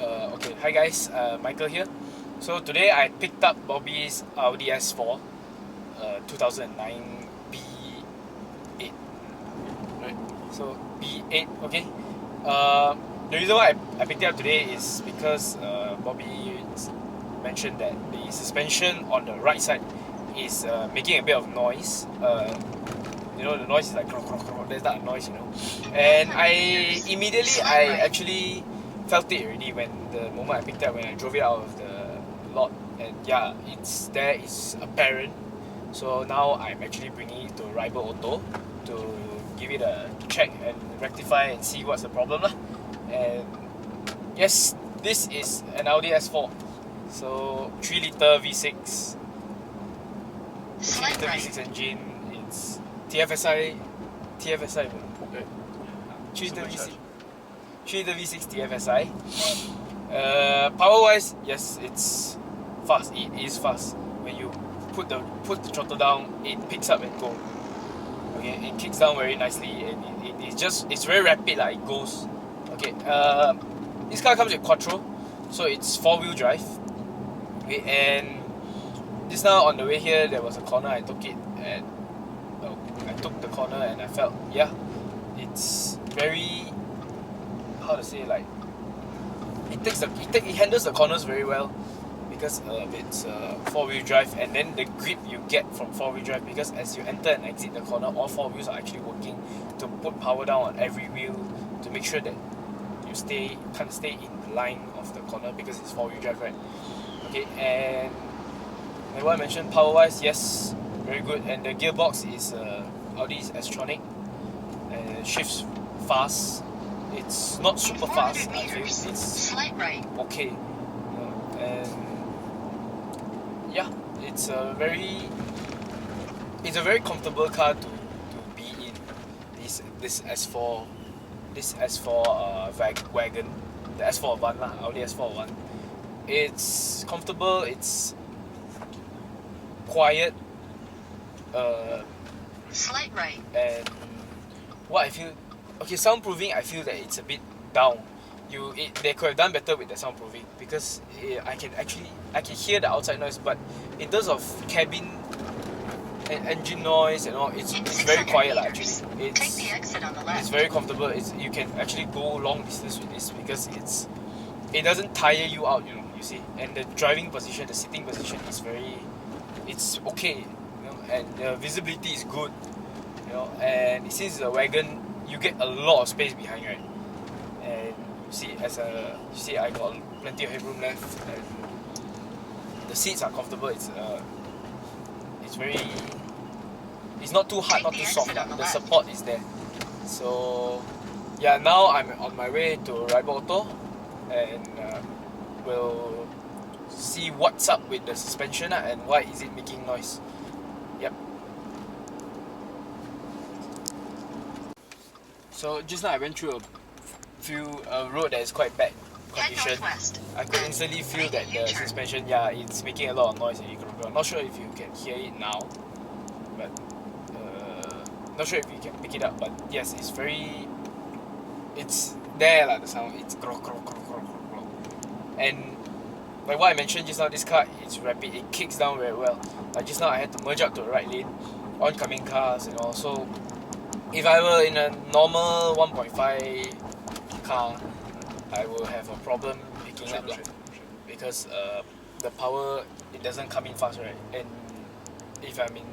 Okay, hi guys, Michael here. So today I picked up Bobby's Audi S4 2009 B8. Right, so B8, okay. The reason why I picked it up today is because Bobby mentioned that the suspension on the right side is making a bit of noise. The noise is like croak, croak, croak. There's that noise, And I actually felt it already when the moment I picked it up, when I drove it out of the lot. And yeah, it's apparent. So now I'm actually bringing it to Rival Auto to give it a check and rectify and see what's the problem lah. And yes, this is an Audi S4. So 3-liter V6. 3-liter V6 engine. It's TFSI, right? 3-liter V6 TFSI. Power wise, yes, it's fast. It is fast. When you put the throttle down, it picks up and go. Okay, it kicks down very nicely, and it's very rapid. Like it goes. Okay. This car comes with quattro, so it's 4-wheel drive. Okay, and just now on the way here, there was a corner. I took it, and I took the corner, and I felt, yeah, it's very, how to say, like it handles the corners very well because of its 4-wheel drive, and then the grip you get from 4-wheel drive, because as you enter and exit the corner, all 4 wheels are actually working to put power down on every wheel to make sure that you stay in the line of the corner, because it's 4-wheel drive, right? Okay, and like what I mentioned, power wise, yes, very good. And the gearbox is Audi's S-tronic, and it shifts fast. It's not super fast, I feel. It's okay. And yeah, it's a very comfortable car to be in. This S4 wagon, the S4 van lah, Audi S4 van. It's comfortable. It's quiet. And what I feel, okay, soundproofing, I feel that it's a bit down. They could have done better with the soundproofing, because I can hear the outside noise, but in terms of cabin and engine noise and all, it's very quiet actually. It's very comfortable. You can actually go long distance with this, because it doesn't tire you out, you see. And the driving position, the sitting position is it's okay, and the visibility is good, and since it's a wagon, you get a lot of space behind, right? And you see I got plenty of headroom left, and the seats are comfortable. It's not too hard, not too soft. The support is there. So yeah, now I'm on my way to Rival Auto, and we'll see what's up with the suspension and why is it making noise. Yep. So just now I went through a road that is quite bad condition. I could instantly feel that the suspension, yeah, it's making a lot of noise. I'm not sure if you can hear it now, but not sure if you can pick it up. But yes, it's there like the sound. It's grok, grok, grok, grok, grok. And like what I mentioned just now, this car, it's rapid. It kicks down very well. Like just now, I had to merge up to the right lane, oncoming cars and all. So if I were in a normal 1.5 car, I will have a problem picking up, because the power, it doesn't come in fast, right? And if I'm in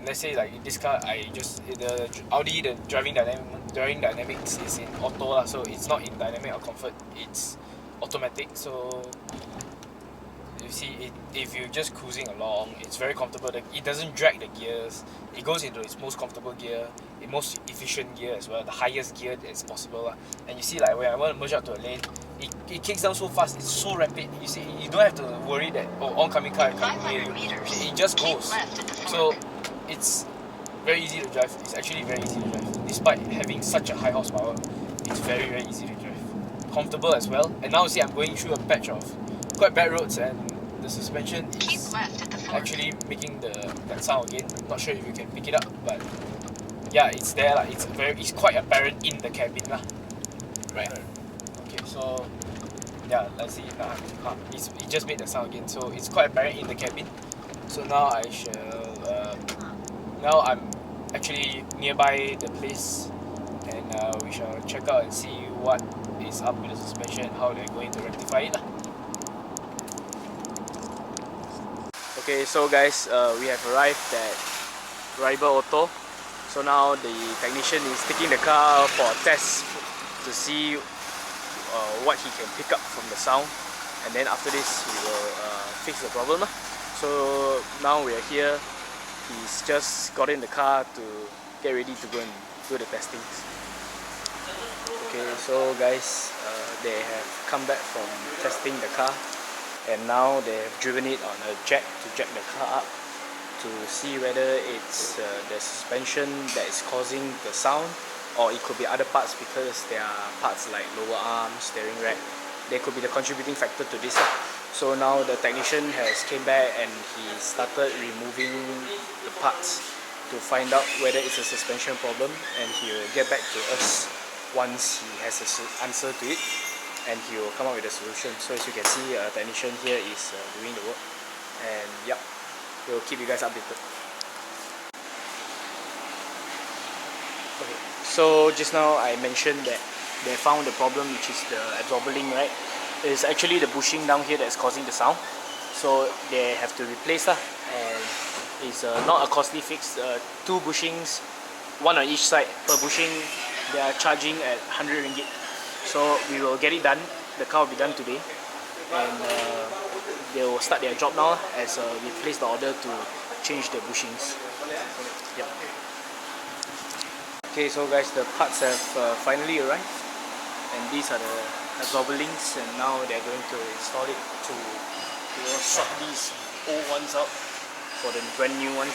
let's say like in this car, the Audi, the driving dynamics is in auto lah, so it's not in dynamic or comfort, it's automatic. So you see, if you're just cruising along, it's very comfortable. It doesn't drag the gears. It goes into its most comfortable gear, the most efficient gear as well, the highest gear that's possible lah. And you see, like when I want to merge out to a lane, it kicks down so fast. It's so rapid. You see, you don't have to worry that oncoming car can't hear you. It just goes. So it's very easy to drive. It's actually very easy to drive, despite having such a high horsepower. It's very, very easy to drive. Comfortable as well. And now see, I'm going through a patch of quite bad roads, and the suspension is actually making that sound again. Not sure if you can pick it up, but yeah, it's there lah. It's quite apparent in the cabin lah. Right. Okay, so yeah, let's see. It just made the sound again, so it's quite apparent in the cabin. So now I shall. Now I'm actually nearby the place, and we shall check out and see what is up with the suspension, how they're going to rectify it. Okay, so guys, we have arrived at Riber Auto. So now the technician is taking the car for a test to see what he can pick up from the sound, and then after this he will fix the problem. So now we are here. He's just got in the car to get ready to go and do the testings. Okay, so guys, they have come back from testing the car, and now they have driven it on a jack to jack the car up to see whether it's the suspension that is causing the sound, or it could be other parts, because there are parts like lower arm, steering rack. They could be the contributing factor to this. So now the technician has came back and he started removing the parts to find out whether it's a suspension problem, and he will get back to us once he has an answer to it, and he will come up with a solution. So as you can see, a technician here is doing the work, and yep, we'll keep you guys updated. Okay, so just now I mentioned that they found the problem, which is the absorber link, right? It's actually the bushing down here that's causing the sound, so they have to replace that, and it's not a costly fix. 2 bushings, 1 on each side per bushing. They are charging at 100 ringgit. So we will get it done. The car will be done today, and they will start their job now as we place the order to change the bushings. Yep. Okay, so guys, the parts have finally arrived, and these are the absorber links, and now they're going to install it to swap these old ones out for the brand new ones.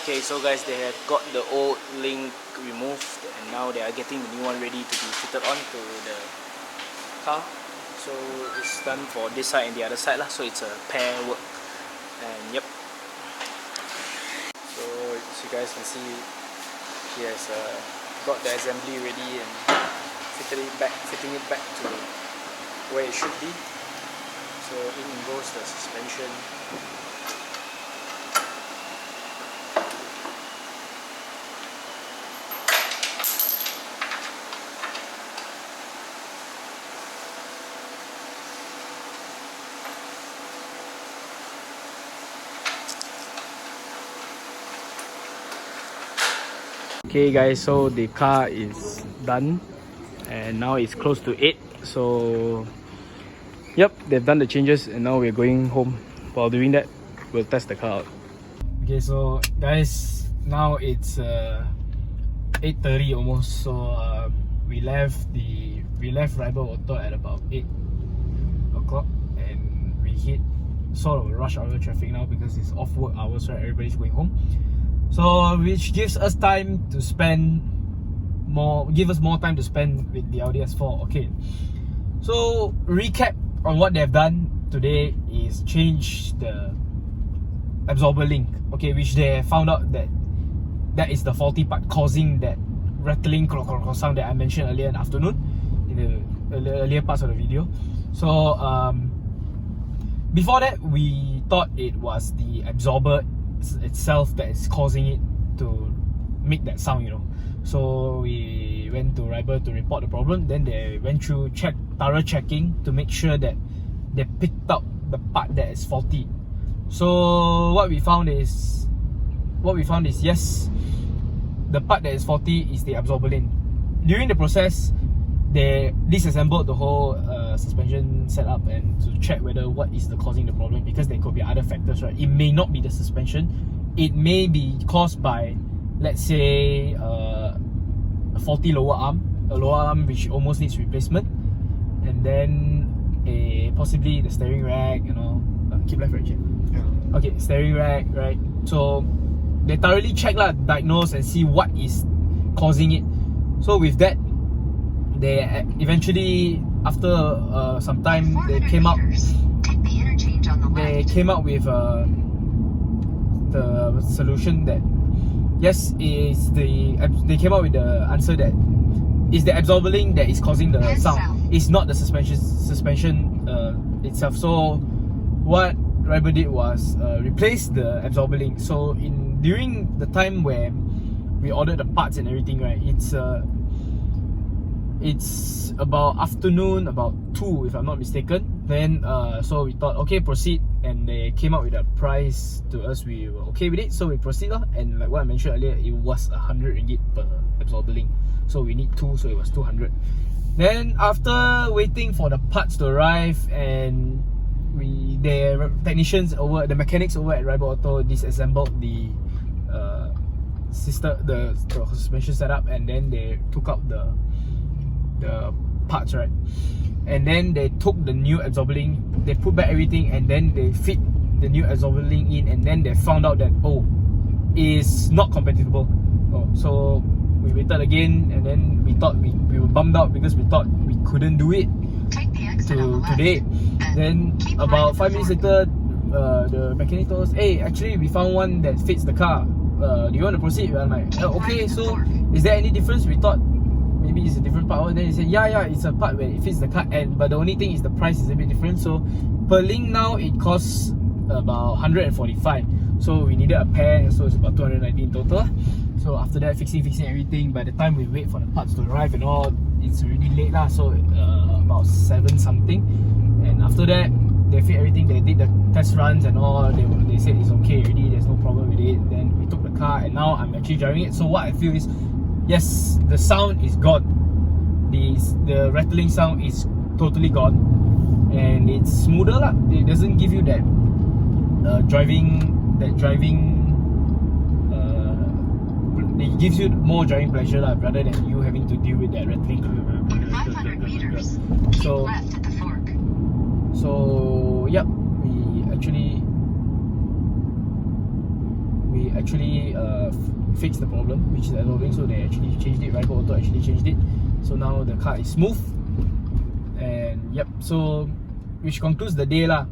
Okay, so guys, they have got the old link removed, and now they are getting the new one ready to be fitted onto the car. So it's done for this side and the other side, so it's a pair work. And yep, so as you guys can see, he has got the assembly ready and fitting it back to where it should be. So in goes the suspension. Okay guys, so the car is done, and now it's close to 8. So yep, they've done the changes, and now we're going home. While doing that, we'll test the car out. Okay, so guys, now it's 8:30 almost. So we left Riber Auto at about 8 o'clock, and we hit sort of rush hour traffic now because it's off work hours, right? Everybody's going home. So which gives us time to spend more time to spend with the Audi S4. Okay, so recap on what they've done today is change the absorber link, okay, which they found out that is the faulty part causing that rattling sound that I mentioned earlier in the afternoon in the earlier parts of the video. So before that, we thought it was the absorber itself that is causing it to make that sound, So we went to Riber to report the problem. Then they went through thorough checking to make sure that they picked up the part that is faulty. So what we found is yes, the part that is faulty is the absorber link. During the process, they disassembled the whole suspension setup and to check whether what is causing the problem, because there could be other factors, right? It may not be the suspension. It may be caused by, let's say, a faulty lower arm which almost needs replacement, and then possibly the steering rack, keep left, right, check. Yeah. Okay, steering rack, right? So they thoroughly check, diagnose and see what is causing it. So with that, they eventually, after some time, they came up with the solution that yes, they came up with the answer that it's the absorber link that is causing the sound. It's not the suspension itself. So what Rival did was replace the absorber link. So during the time where we ordered the parts and everything, right, it's about afternoon, about 2 if I'm not mistaken. Then so we thought, okay, proceed, and they came up with a price to us. We were okay with it, so we proceed, and like what I mentioned earlier, it was 100 ringgit per absorber link, so we need 2, so it was 200. Then after waiting for the parts to arrive, and the mechanics over at Rival Auto disassembled the suspension setup, and then they took out the parts, right? And then they took the new absorber link, they put back everything, and then they fit the new absorber link in, and then they found out that it's not compatible. So we waited again, and then we thought we were bummed out because we thought we couldn't do it today. Then about 5 minutes later, the mechanic told us, hey, actually we found one that fits the car. Do you want to proceed? I'm like, okay, so is there any difference? We thought maybe it's a different part. Then he said, yeah, it's a part where it fits the car, but the only thing is the price is a bit different. So per link now it costs about 145. So we needed a pair, so it's about 290 in total. So after that, fixing everything, by the time we wait for the parts to arrive and all, it's already late lah. So about 7 something. And after that, they fit everything, they did the test runs and all, they said it's okay already, there's no problem with it. Then we took the car, and now I'm actually driving it. So what I feel is, yes, the sound is gone. The rattling sound is totally gone, and it's smoother lah. It doesn't give you that driving. It gives you more driving pleasure lah, rather than you having to deal with that rattling. 500 meters. So, Keep left at the fork. So yep, we actually fixed the problem, which is absorbing. So they actually changed it. Rival Auto actually changed it. So now the car is smooth. And yep, so which concludes the day lah.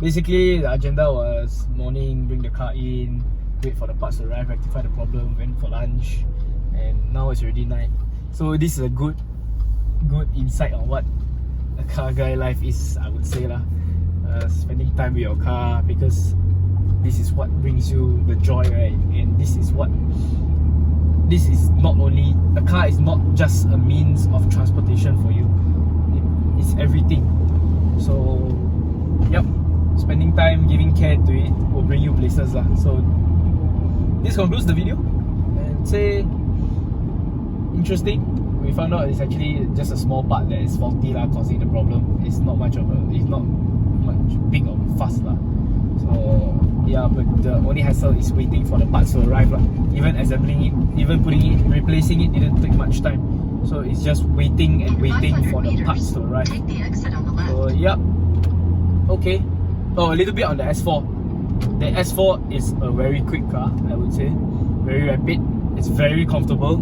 Basically, the agenda was morning, bring the car in, wait for the parts to arrive, rectify the problem, went for lunch, and now it's already night. So this is a good insight on what a car guy life is, I would say lah. Spending time with your car, because this is what brings you the joy, right? And this is not only, a car is not just a means of transportation for you, it's everything. So yep, spending time, giving care to it will bring you places lah. So this concludes the video, and say interesting. We found out it's actually just a small part that is faulty lah, causing the problem. It's not much big of a fuss lah. So yeah, but the only hassle is waiting for the parts to arrive lah. Even assembling it, even putting it, replacing it didn't take much time. So it's just waiting and waiting for the parts to arrive. Take the exit on the left. So yeah, okay. A little bit on the S4. The S4 is a very quick car, I would say. Very rapid. It's very comfortable.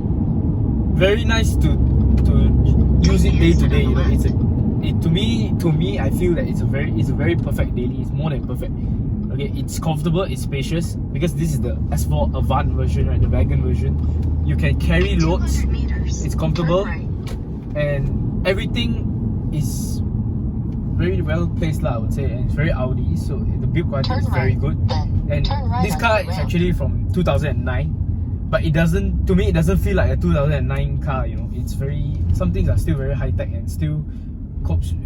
Very nice to use it day to day. You know, to me, I feel that it's a very perfect daily. It's more than perfect. Okay, it's comfortable, it's spacious, because this is the S4 Avant version, right? The wagon version. You can carry loads. It's comfortable, and everything is very well placed lah, I would say, and it's very Audi, so the build quality is very good. And this car is actually from 2009, but it doesn't feel like a 2009 car, you know. It's some things are still very high tech and still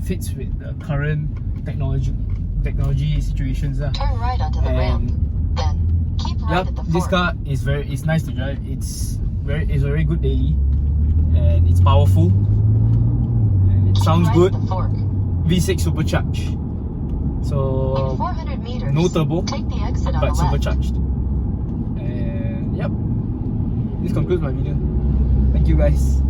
fits with the current technology situations. Turn right onto the ramp, then keep right at the fork. This car is nice to drive. It's a very good daily, and it's powerful, and it sounds good. V6 supercharged, so 400 meters, no turbo, take the exit on but the left. supercharged. And yep, this concludes my video. Thank you guys.